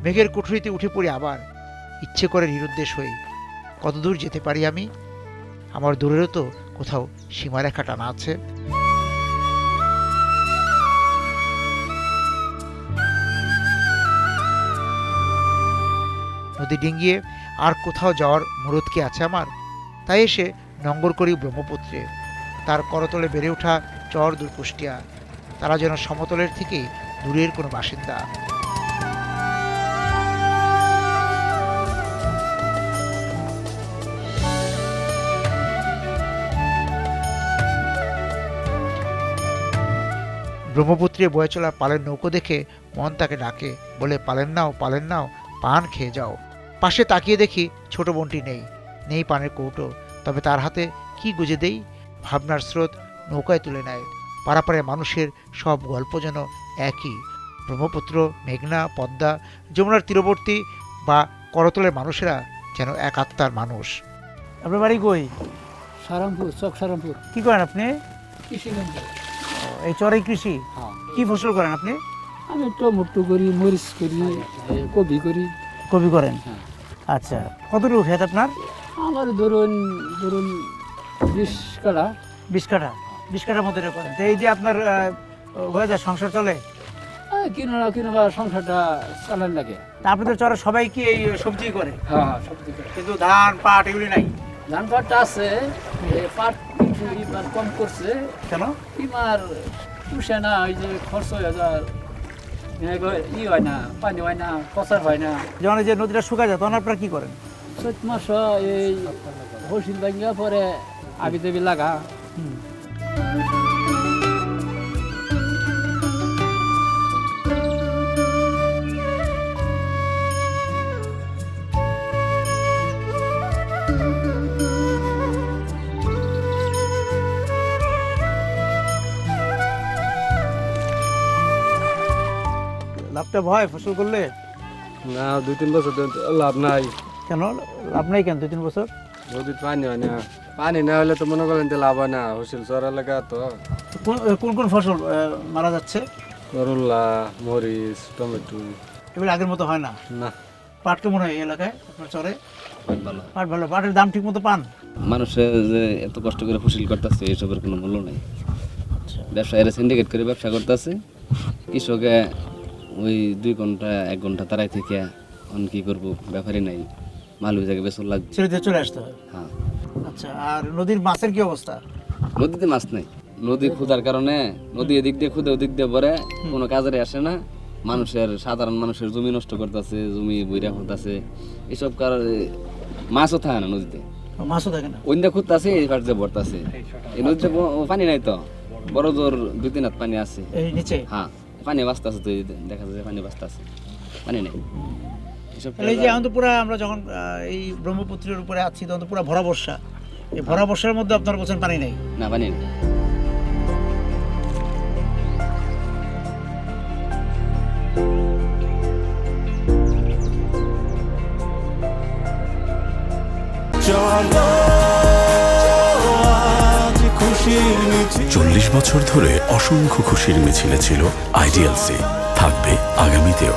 মেঘের কুঠরিতে উঠে পড়ি আবার, ইচ্ছে করে নিরুদ্দেশ হই। কতদূর যেতে পারি আমি? আমার দূরেরও তো কোথাও সীমারেখা টানা আছে। নদী ডিঙ্গিয়ে আর কোথাও যাওয়ার মুরুদ কি আছে আমার? তাই এসে নঙ্গর করি ব্রহ্মপুত্রে। তার করতলে বেড়ে ওঠা চর দূরকুষ্টিয়া, তারা যেন সমতলের থেকেই দূরের কোনো বাসিন্দা। ব্রহ্মপুত্রে বয়ে চলা পালের নৌকো দেখে মন তাকে ডাকে, বলে পালেন নাও, পান খেয়ে যাও। পাশে তাকিয়ে দেখি ছোট বোনটি নেই, নেই পানের কৌটো, তবে তার হাতে কি গুজে দেই? ভাবনার স্রোত নৌকায় তুলে নেয়। পারাপারে মানুষের সব গল্প যেন একই, ব্রহ্মপুত্র, মেঘনা, পদ্মা, যমুনার তীরবর্তী বা করতলের মানুষেরা যেন এক আত্মার মানুষ। আপনার বাড়ি কই? সারামপুর, চক সারামপুর। কি করেন আপনি? কৃষি। এই চরে কৃষি? হ্যাঁ, কি ফসল করেন আপনি? আমি টমেটো করি, মরিচ করি, কপি করি। কপি করেন? হ্যাঁ। আচ্ছা, কতটুকু ক্ষেত আপনার? আমার ধরুন 20 কাঠা। 20 কাঠা? 20 কাঠার মধ্যে করেন। তো এই যে আপনার হয়ে যায়, সংসার চলে? কিনা সংসারটা চালান লাগে। তা আপনাদের চরে সবাই কি এই সবজি করে? হ্যাঁ, সবজি করে। কিন্তু ধান পাট এগুলি নাই? ধান পাটটা আছে, পাট কিন্তু এবার কম করছে। কেন? এবার পুষে না, ওই যে খরচ হয়ে যায়, ই হয় না, পানি হয় না, প্রচার হয় না। যখন এই যে নদীটা শুকায় যায় তখন আপনারা কি করেন? চৈত মাস এই হসিল ভাঙ্গা পরে আবি দেবী লাগা। লাভটা ভয় ফসল করলে? না, 2-3 বছর লাভ নাই। কেন লাভ নাই? কেন 2-3 বছর? নদীর পানি হয় না, পানি না হলে তো মনে করেন যে লাভ হয় না। হসিল চর এলাকা তো। কোন কোন ফসল মারা যাচ্ছে? করল্লা, মরিচ, টমেটো। এগুলো আগের মতো হয় না? না। পাট কেমন হয় এই এলাকায় আপনার চরে? ভালো। পাট ভালো। পাটের দাম ঠিক মতো পান? মানুষের যে এত কষ্ট করে ফসল করতেছে এসবের কোনো মূল্য নেই। ব্যবসায়ীরা সিন্ডিকেট করে ব্যবসা করতেছে, কৃষকে ওই 2 ঘন্টা 1 ঘন্টা তারাই থেকে অন কি করবো, ব্যাপারই নাই, মাল ওই জায়গায় বেসর লাগবে। ছেড়ে দিয়ে চলে আসতে হয়? হ্যাঁ। আচ্ছা, আর নদীর মাছের কি অবস্থা? নদীতে মাছ নেই, নদী ক্ষুধার কারণে নদী এদিক দিয়ে ক্ষুদে ওদিক দিয়ে পরে কোনো কাজে আসে না। মানুষের, সাধারণ মানুষের জমি নষ্ট করতেছে, জমি বইরা করতেছে, এসব কারণে মাছও থাকে না নদীতে। মাছও থাকে না? ওইটা খুঁজতেছে, এই পাশ দিয়ে ভরতেছে। এই নদীতে পানি নাই তো, বড় জোর 2-3 হাত পানি আছে। এই নিচে? হ্যাঁ, পানি বাঁচতে আছে, তো দেখা যায় পানি বাঁচতে আছে, পানি নেই। এসব এই যে এখন তো পুরা আমরা যখন এই ব্রহ্মপুত্রের উপরে আছি তখন তো পুরা ভরা বর্ষা। এই ভরা বর্ষার মধ্যে আপনার বলছেন পানি নেই? না, পানি নেই। চলো 40 বছর ধরে অসংখ্য খুশির মিছিলে ছিল আইডিএলসি, থাকবে আগামীতেও।